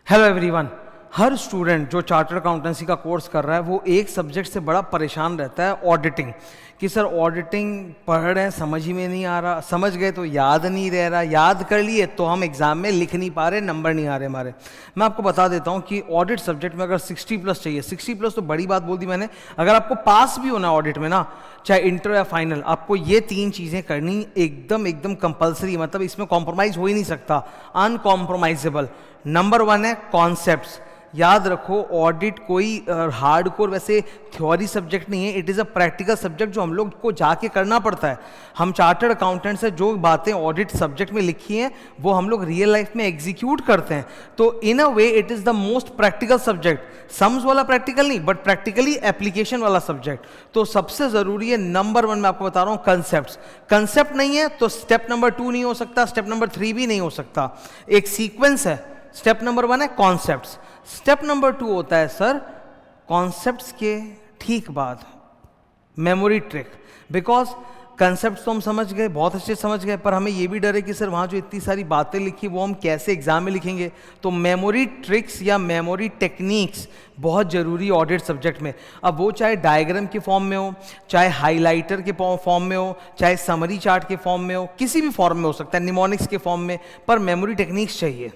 Hello everyone. हर student जो chartered accountancy का कोर्स कर रहा है वो एक सब्जेक्ट से बड़ा परेशान रहता है, ऑडिटिंग। कि सर ऑडिटिंग पढ़ रहे हैं, समझ ही में नहीं आ रहा, समझ गए तो याद नहीं रह रहा, याद कर लिए तो हम एग्जाम में लिख नहीं पा रहे, नंबर नहीं आ रहे हमारे। मैं आपको बता देता हूँ कि ऑडिट सब्जेक्ट में अगर 60+ चाहिए, 60+ तो बड़ी बात बोल दी मैंने। अगर आपको पास भी होना ऑडिट में ना, चाहे इंटर या फाइनल, आपको ये 3 चीज़ें करनी एकदम कंपलसरी, मतलब इसमें कॉम्प्रोमाइज़ हो ही नहीं सकता, अनकॉम्प्रोमाइजेबल। नंबर 1 है कॉन्सेप्ट्स। याद रखो, ऑडिट कोई हार्डकोर वैसे थ्योरी सब्जेक्ट नहीं है, it is a practical subject जो हम लोग को जाके करना पड़ता है। हम चार्टर्ड अकाउंटेंट से जो बातें ऑडिट सब्जेक्ट में लिखी हैं वो हम लोग रियल लाइफ में एग्जीक्यूट करते हैं। तो in a way it is the most practical subject. Sums वाला प्रैक्टिकल नहीं, बट प्रैक्टिकली एप्लीकेशन वाला सब्जेक्ट। तो सबसे ज़रूरी है नंबर 1 मैं आपको बता रहा हूँ, कंसेप्ट। कंसेप्ट नहीं है तो स्टेप नंबर 2 नहीं हो सकता, स्टेप नंबर 3 भी नहीं हो सकता। एक सीक्वेंस है। स्टेप नंबर 1 है कॉन्सेप्ट्स। स्टेप नंबर 2 होता है सर कॉन्सेप्ट्स के ठीक बाद मेमोरी ट्रिक। बिकॉज कंसेप्ट तो हम समझ गए, बहुत अच्छे समझ गए, पर हमें ये भी डर है कि सर वहाँ जो इतनी सारी बातें लिखी वो हम कैसे एग्जाम में लिखेंगे। तो मेमोरी ट्रिक्स या मेमोरी टेक्निक्स बहुत ज़रूरी ऑडिट सब्जेक्ट में। अब वो चाहे डायग्राम के फॉर्म में हो, चाहे हाइलाइटर के फॉर्म में हो, चाहे समरी चार्ट के फॉर्म में हो, किसी भी फॉर्म में हो सकता है, निमोनिक्स के फॉर्म में, पर मेमोरी टेक्निक्स चाहिए।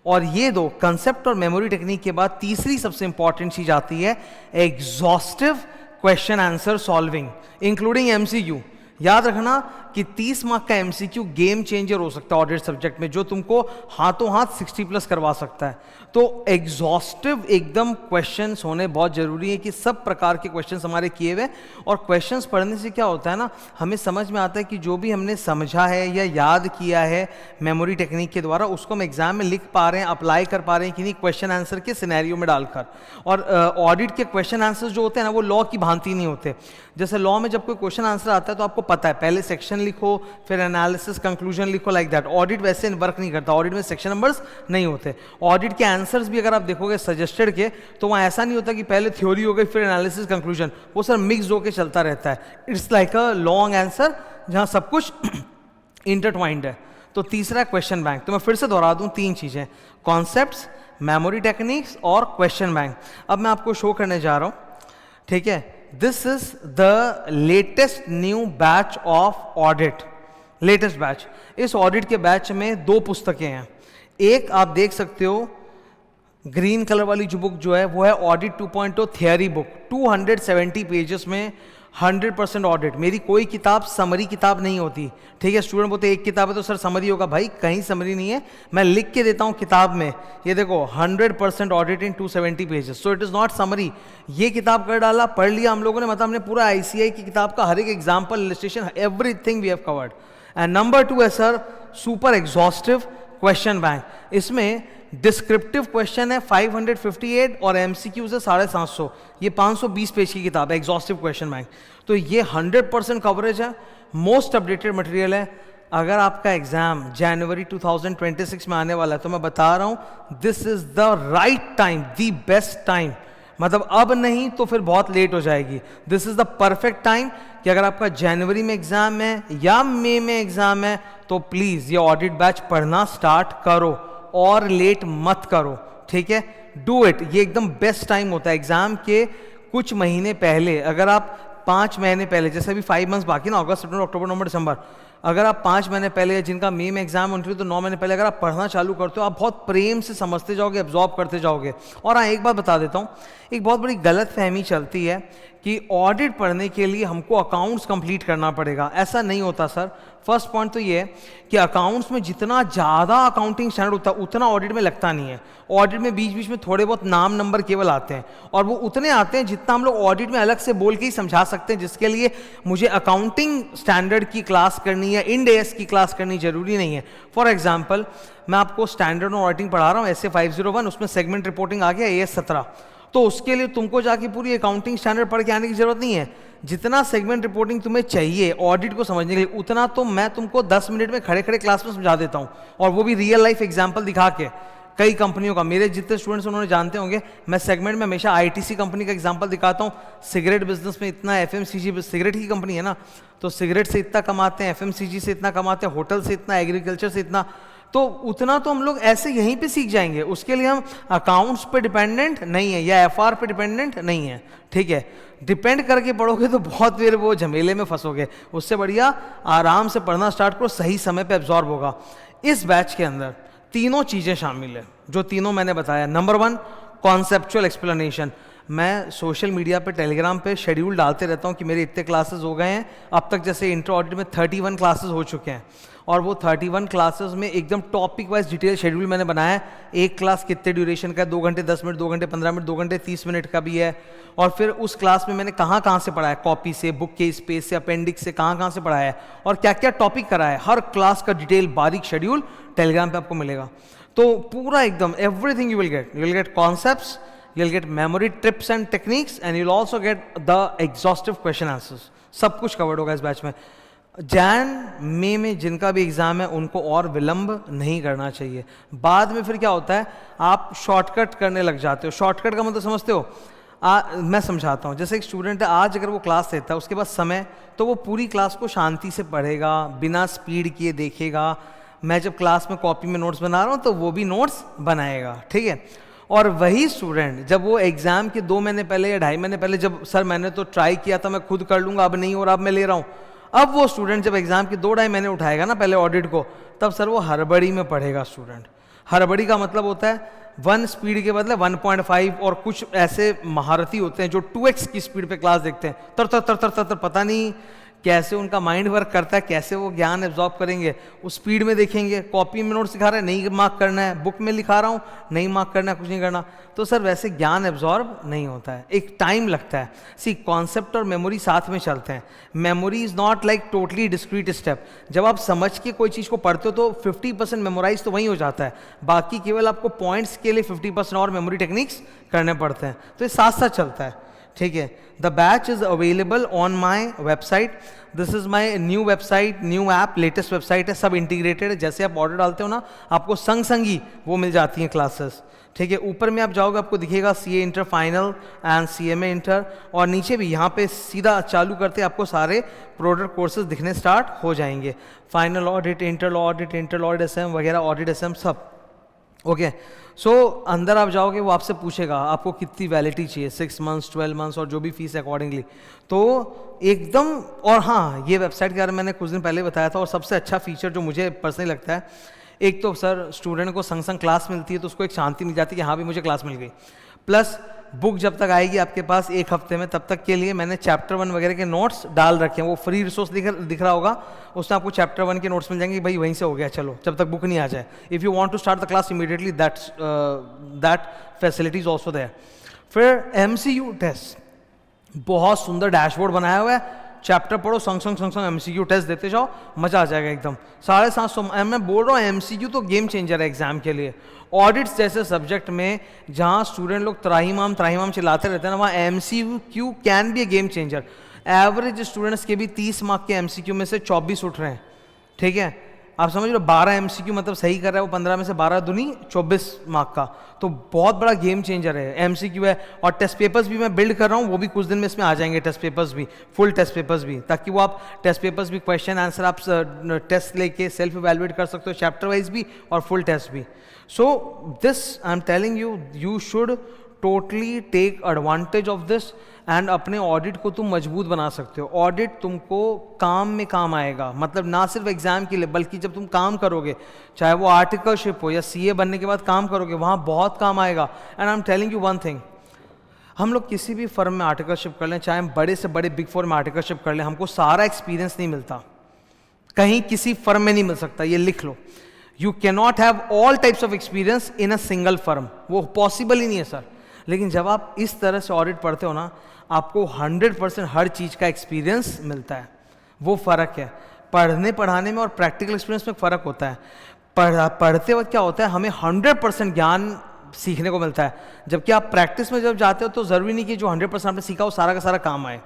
और ये दो कंसेप्ट और मेमोरी टेक्निक के बाद तीसरी सबसे इंपॉर्टेंट चीज आती है exhaustive question answer solving including MCQ. याद रखना कि 30 मार्क का एमसीक्यू गेम चेंजर हो सकता है ऑडिट सब्जेक्ट में, जो तुमको हाथों हाथ 60+ करवा सकता है। तो एग्जॉस्टिव एकदम क्वेश्चंस होने बहुत जरूरी है कि सब प्रकार के क्वेश्चंस हमारे किए हुए। और क्वेश्चंस पढ़ने से क्या होता है ना, हमें समझ में आता है कि जो भी हमने समझा है या याद किया है मेमोरी टेक्निक के द्वारा, उसको हम एग्जाम में लिख पा रहे हैं, अप्लाई कर पा रहे हैं कि नहीं, क्वेश्चन आंसर के सिनेरियो में डालकर। और ऑडिट के क्वेश्चन आंसर जो होते हैं ना, वो लॉ की भांति नहीं होते। जैसे लॉ में जब कोई क्वेश्चन आंसर आता है तो आपको पता है, पहले सेक्शन लिखो, फिर एनालिसिस कंक्लूजन लिखो, लाइक दैट। ऑडिट वैसे वर्क नहीं करता, ऑडिट में सेक्शन नंबर्स नहीं होते। ऑडिट के आंसर्स भी अगर आप देखोगे सजेस्टेड के, तो वहाँ ऐसा नहीं होता कि पहले थ्योरी हो गई फिर एनालिसिस कंक्लूजन, वो सर मिक्स होकर चलता रहता है। It's like a long answer जहाँ सब कुछ इंटरट्वाइंड है। तो तीसरा क्वेश्चन बैंक। तो मैं फिर से दोहरा दूँ 3 चीज़ें, कॉन्सेप्ट्स, मेमोरी टेक्निक्स और क्वेश्चन बैंक। अब मैं आपको शो करने जा रहा हूँ, ठीक है। This is the latest new batch of audit, latest batch. इस ऑडिट के बैच में 2 पुस्तकें हैं। एक आप देख सकते हो ग्रीन कलर वाली जो बुक जो है वो है ऑडिट 2.0 थियरी बुक, 270 पेजेस में 100% ऑडिट। मेरी कोई किताब समरी किताब नहीं होती, ठीक है। स्टूडेंट बोलते एक किताब है तो सर समरी होगा, भाई कहीं समरी नहीं है, मैं लिख के देता हूँ किताब में। ये देखो 100% audit in 270 pages, so it is not summary. ये किताब कर डाला, पढ़ लिया हम लोगों ने, मतलब हमने पूरा ICAI की किताब का हर एक example, illustration, everything we have covered. And number 2 है sir super exhaustive question bank. इसमें डिस्क्रिप्टिव क्वेश्चन है 558 और MCQs है 750। ये 520 पेज की किताब है एग्जॉस्टिव क्वेश्चन बैंक। तो ये 100% कवरेज है, मोस्ट अपडेटेड मटेरियल है। अगर आपका एग्जाम जनवरी 2026 में आने वाला है तो मैं बता रहा हूं this is the right time, the best time. मतलब अब नहीं तो फिर बहुत लेट हो जाएगी। This is the perfect time कि अगर आपका जनवरी में एग्जाम है या मई में एग्जाम है तो प्लीज ये ऑडिट बैच पढ़ना स्टार्ट करो और लेट मत करो, ठीक है। डू इट, ये एकदम बेस्ट टाइम होता है एग्जाम के कुछ महीने पहले। अगर आप 5 महीने पहले, जैसे अभी 5 मंथ्स बाकी ना, अगस्त, सितंबर, अक्टूबर, नवंबर, दिसंबर, अगर आप 5 महीने पहले, जिनका मई में एग्जाम उनके तो 9 महीने पहले अगर आप पढ़ना चालू करते हो, आप बहुत प्रेम से समझते जाओगे, एब्जॉर्ब करते जाओगे। और हाँ, एक बात बता देता हूँ, एक बहुत बड़ी गलत फहमी चलती है कि ऑडिट पढ़ने के लिए हमको अकाउंट्स कंप्लीट करना पड़ेगा। ऐसा नहीं होता सर। फर्स्ट पॉइंट तो ये है कि अकाउंट्स में जितना ज़्यादा अकाउंटिंग स्टैंडर्ड होता है उतना ऑडिट में लगता नहीं है। ऑडिट में बीच बीच में थोड़े बहुत नाम नंबर केवल आते हैं, और वो उतने आते हैं जितना हम लोग ऑडिट में अलग से बोल के ही समझा सकते हैं, जिसके लिए मुझे अकाउंटिंग स्टैंडर्ड की क्लास करनी है, इंड AS की क्लास करनी जरूरी नहीं है। फॉर एग्जाम्पल, मैं आपको स्टैंडर्ड और ऑडिटिंग पढ़ा रहा हूँ, SA 501, उसमें सेगमेंट रिपोर्टिंग आ गया AS 17। तो उसके लिए तुमको जाके पूरी अकाउंटिंग स्टैंडर्ड पढ़ के आने की जरूरत नहीं है। जितना सेगमेंट रिपोर्टिंग तुम्हें चाहिए ऑडिट को समझने के लिए, उतना तो मैं तुमको 10 मिनट में खड़े खड़े क्लास में समझा देता हूँ, और वो भी रियल लाइफ एग्जाम्पल दिखा के। कई कंपनियों का, मेरे जितने स्टूडेंट्स उन्होंने जानते होंगे, मैं सेगमेंट में हमेशा ITC कंपनी का एग्जांपल दिखाता हूँ। सिगरेट बिजनेस में इतना, FMCG सिगरेट की कंपनी है ना, तो सिगरेट से इतना कमाते हैं, FMCG से इतना कमाते हैं, होटल से इतना, एग्रीकल्चर से इतना। तो उतना तो हम लोग ऐसे यहीं पे सीख जाएंगे, उसके लिए हम अकाउंट्स पे डिपेंडेंट नहीं है या एफआर पे डिपेंडेंट नहीं है, ठीक है। डिपेंड करके पढ़ोगे तो बहुत फिर वो झमेले में फंसोगे, उससे बढ़िया आराम से पढ़ना स्टार्ट करो, सही समय पे एब्जॉर्ब होगा। इस बैच के अंदर तीनों चीज़ें शामिल है, जो तीनों मैंने बताया। Number 1 conceptual explanation. मैं सोशल मीडिया पे टेलीग्राम पे शेड्यूल डालते रहता हूँ कि मेरे इतने क्लासेस हो गए हैं अब तक, जैसे इंटर ऑडिट में 31 क्लासेस हो चुके हैं, और वो 31 क्लासेस में एकदम टॉपिक वाइज डिटेल शेड्यूल मैंने बनाया है। एक क्लास कितने ड्यूरेशन का है, 2 घंटे 10 मिनट, 2 घंटे 15 मिनट, 2 घंटे 30 मिनट का भी है, और फिर उस क्लास में मैंने कहाँ कहाँ से पढ़ाया, कॉपी से, बुक के स्पेस से, अपेंडिक्स से, कहाँ कहाँ से पढ़ाया है और क्या क्या टॉपिक कराया है, हर क्लास का डिटेल बारीक शेड्यूल टेलीग्राम पे आपको मिलेगा। तो पूरा एकदम everything you will get concepts, you'll get memory tips and techniques, and you'll also get the exhaustive question answers। सब कुछ कवर्ड होगा इस बैच में। मई में जिनका भी एग्जाम है उनको और विलंब नहीं करना चाहिए। बाद में फिर क्या होता है, आप शॉर्टकट करने लग जाते हो। शॉर्टकट का मतलब समझते हो? मैं समझाता हूँ। जैसे एक स्टूडेंट है, आज अगर वो क्लास लेता है, उसके पास समय, तो वो पूरी क्लास को शांति से पढ़ेगा, बिना स्पीड किए देखेगा। मैं जब क्लास में कॉपी में नोट्स बना रहा हूँ तो वो भी नोट्स बनाएगा, ठीक है। और वही स्टूडेंट जब वो एग्जाम के 2 महीने पहले या 2.5 महीने पहले, जब सर मैंने तो ट्राई किया था, मैं खुद कर लूंगा, अब नहीं हो रहा, अब मैं ले रहा हूँ, अब वो स्टूडेंट जब एग्जाम के 2-2.5 महीने उठाएगा ना पहले ऑडिट को, तब सर वो हड़बड़ी में पढ़ेगा। स्टूडेंट हड़बड़ी का मतलब होता है 1 स्पीड के बदले 1.5, और कुछ ऐसे महारथी होते हैं जो 2x की स्पीड पे क्लास देखते हैं, तर तर तर तर तर, तर पता नहीं कैसे उनका माइंड वर्क करता है, कैसे वो ज्ञान एब्जॉर्ब करेंगे। उस स्पीड में देखेंगे, कॉपी में नोट सिखा रहे हैं, नहीं मार्क करना है, बुक में लिखा रहा हूँ, नहीं मार्क करना है, कुछ नहीं करना, तो सर वैसे ज्ञान एब्जॉर्ब नहीं होता है, एक टाइम लगता है। सी, कॉन्सेप्ट और मेमोरी साथ में चलते हैं। Memory is not like totally discrete step. जब आप समझ के कोई चीज़ को पढ़ते हो तो 50% मेमोराइज तो वहीं हो जाता है, बाकी केवल आपको पॉइंट्स के लिए 50% और मेमोरी टेक्निक्स करने पड़ते हैं, तो ये साथ साथ चलता है, ठीक है। The batch is available on my website. This is my new website, new app, latest website है, सब इंटीग्रेटेड है। जैसे आप ऑर्डर डालते हो ना, आपको संग संग ही वो मिल जाती हैं क्लासेस, ठीक है। ऊपर में आप जाओगे, आपको दिखेगा CA inter final and CMA inter, और नीचे भी यहाँ पे सीधा चालू करते आपको सारे प्रोडक्ट कोर्सेज दिखने स्टार्ट हो जाएंगे। Final audit, inter audit, SM वगैरह, ऑडिट SM सब, ओके। सो अंदर आप जाओगे, वो आपसे पूछेगा आपको कितनी वैलिडिटी चाहिए, 6 मंथ्स, 12 मंथ्स, और जो भी फीस है अकॉर्डिंगली, तो एकदम। और हाँ, ये वेबसाइट के बारे में मैंने कुछ दिन पहले बताया था, और सबसे अच्छा फीचर जो मुझे पर्सनली लगता है, एक तो सर स्टूडेंट को संग संग क्लास मिलती है तो उसको एक शांति मिल जाती है कि हाँ भी मुझे क्लास मिल गई, प्लस बुक जब तक आएगी आपके पास 1 हफ्ते में, तब तक के लिए मैंने चैप्टर 1 वगैरह के नोट्स डाल रखे हैं। वो फ्री रिसोर्स दिख रहा होगा, उसमें आपको चैप्टर 1 के नोट्स मिल जाएंगे, भाई वहीं से हो गया, चलो जब तक बुक नहीं आ जाए। If you want to start the class immediately, that facility is also there. फिर MCQ टेस्ट, बहुत सुंदर डैशबोर्ड बनाया हुआ है, चैप्टर पढ़ो, संग संग MCQ टेस्ट देते जाओ, मजा आ जाएगा एकदम। 750, मैं बोल रहा हूँ MCQ तो गेम चेंजर है एग्जाम के लिए। ऑडिट्स जैसे सब्जेक्ट में जहाँ स्टूडेंट लोग त्राहिमाम चिल्लाते रहते हैं ना, वहाँ MCQ can be A game changer. Average students के भी 30 मार्क के MCQ में से 24 उठ रहे हैं, ठीक है। आप समझ लो 12 MCQ मतलब सही कर रहा है वो, 15 में से 12 दूनी 24 मार्क का, तो बहुत बड़ा गेम चेंजर है MCQ है। और टेस्ट पेपर्स भी मैं बिल्ड कर रहा हूँ, वो भी कुछ दिन में इसमें आ जाएंगे, टेस्ट पेपर्स भी, फुल टेस्ट पेपर्स भी, ताकि वो आप टेस्ट पेपर्स भी, क्वेश्चन आंसर आप टेस्ट लेके सेल्फ इवैल्यूएट कर सकते हो, चैप्टर वाइज भी और फुल टेस्ट भी। So this I am telling you, you should totally take advantage of this, and अपने ऑडिट को तुम मजबूत बना सकते हो। ऑडिट तुमको काम में काम आएगा, मतलब ना सिर्फ एग्जाम के लिए, बल्कि जब तुम काम करोगे, चाहे वो आर्टिकलशिप हो या CA बनने के बाद काम करोगे, वहाँ बहुत काम आएगा। And I am telling you one thing, हम लोग किसी भी फर्म में आर्टिकलशिप कर लें, चाहे हम बड़े से बड़े बिग 4 में आर्टिकलशिप कर लें, हमको सारा एक्सपीरियंस नहीं मिलता, कहीं किसी फर्म में नहीं मिल सकता, ये लिख लो। You can not have all types of experience in a single firm, वो पॉसिबल ही नहीं है सर। लेकिन जब आप इस तरह से ऑडिट पढ़ते हो ना, आपको 100% हर चीज़ का एक्सपीरियंस मिलता है। वो फ़र्क है, पढ़ने पढ़ाने में और प्रैक्टिकल एक्सपीरियंस में फ़र्क होता है। पढ़ते वक्त क्या होता है, हमें 100% ज्ञान सीखने को मिलता है, जबकि आप प्रैक्टिस में जब जाते हो तो ज़रूरी नहीं कि जो 100% आपने सीखा वो सारा का सारा काम आए।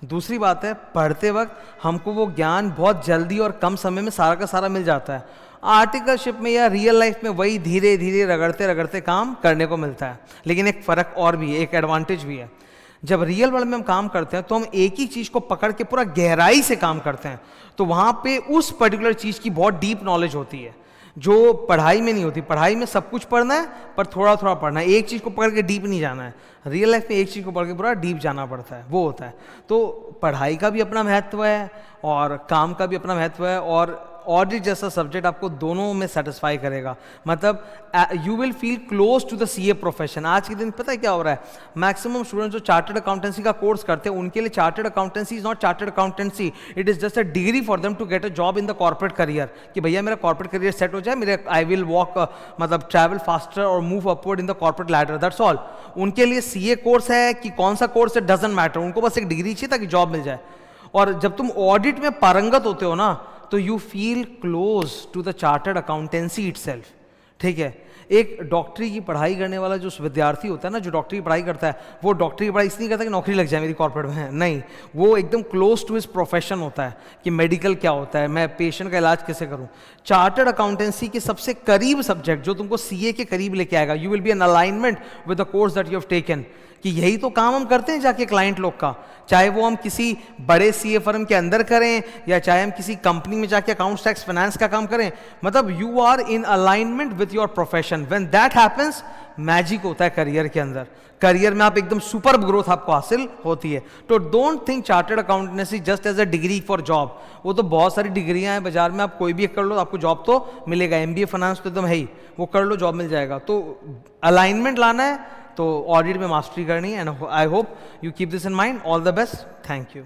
दूसरी बात है, पढ़ते वक्त हमको वो ज्ञान बहुत जल्दी और कम समय में सारा का सारा मिल जाता है। आर्टिकलशिप में या रियल लाइफ में वही धीरे धीरे रगड़ते रगड़ते काम करने को मिलता है। लेकिन एक फ़र्क और भी है, एक एडवांटेज भी है। जब रियल वर्ल्ड में हम काम करते हैं तो हम एक ही चीज़ को पकड़ के पूरा गहराई से काम करते हैं, तो वहाँ पे उस पर्टिकुलर चीज़ की बहुत डीप नॉलेज होती है। जो पढ़ाई में नहीं होती। पढ़ाई में सब कुछ पढ़ना है पर थोड़ा थोड़ा पढ़ना है, एक चीज़ को पढ़ के डीप नहीं जाना है। रियल लाइफ में एक चीज़ को पढ़ के पूरा डीप जाना पड़ता है, वो होता है। तो पढ़ाई का भी अपना महत्व है और काम का भी अपना महत्व है, और ऑडिट जैसा सब्जेक्ट आपको दोनों में सेटिस्फाई करेगा। मतलब you will feel close to the CA profession. आज के दिन पता है क्या हो रहा है, मैक्सिमम स्टूडेंट जो चार्टर्ड अकाउंटेंसी का कोर्स करते हैं उनके लिए chartered accountancy is not chartered accountancy, it is just a degree for them to get a job in the corporate career. कि भैया मेरा कॉर्पोरेट करियर सेट हो जाए, मेरे आई विल वॉक मतलब ट्रैवल फास्टर और move upward in the corporate ladder, that's all. उनके लिए सीए कोर्स है कि कौन सा कोर्स है डजंट मैटर, उनको बस एक डिग्री चाहिए ताकि जॉब मिल जाए। और जब तुम ऑडिट में पारंगत होते हो ना तो you feel close to the chartered accountancy itself, ठीक है। एक डॉक्टरी की पढ़ाई करने वाला जो विद्यार्थी होता है ना, जो डॉक्टरी की पढ़ाई करता है, वो डॉक्टरी की पढ़ाई इसलिए करता है कि नौकरी लग जाए मेरी कॉर्पोरेट में, नहीं, वो एकदम क्लोज टू हिज प्रोफेशन होता है कि मेडिकल क्या होता है, मैं पेशेंट का इलाज कैसे करूं। चार्टर्ड अकाउंटेंसी के सबसे करीब सब्जेक्ट जो तुमको सीए के करीब लेके आएगा, you will be an alignment with the course that you have taken, कि यही तो काम हम करते हैं जाके क्लाइंट लोग का, चाहे वो हम किसी बड़े सीए फर्म के अंदर करें या चाहे हम किसी कंपनी में जाके अकाउंट्स टैक्स फाइनेंस का काम करें। मतलब you are in alignment with your profession. When that happens, magic होता है करियर के अंदर। करियर में आप एकदम सुपर ग्रोथ आपको हासिल होती है। तो don't think chartered accountancy just as a degree for job. वो तो बहुत सारी डिग्रियां हैं बाजार में, आप कोई भी कर लो आपको जॉब तो मिलेगा। एमबीए फाइनेंस तो एकदम है ही, वो कर लो जॉब मिल जाएगा। तो अलाइनमेंट लाना है तो ऑडिट में मास्टरी करनी है। And I hope you keep this in mind. All the best, thank you.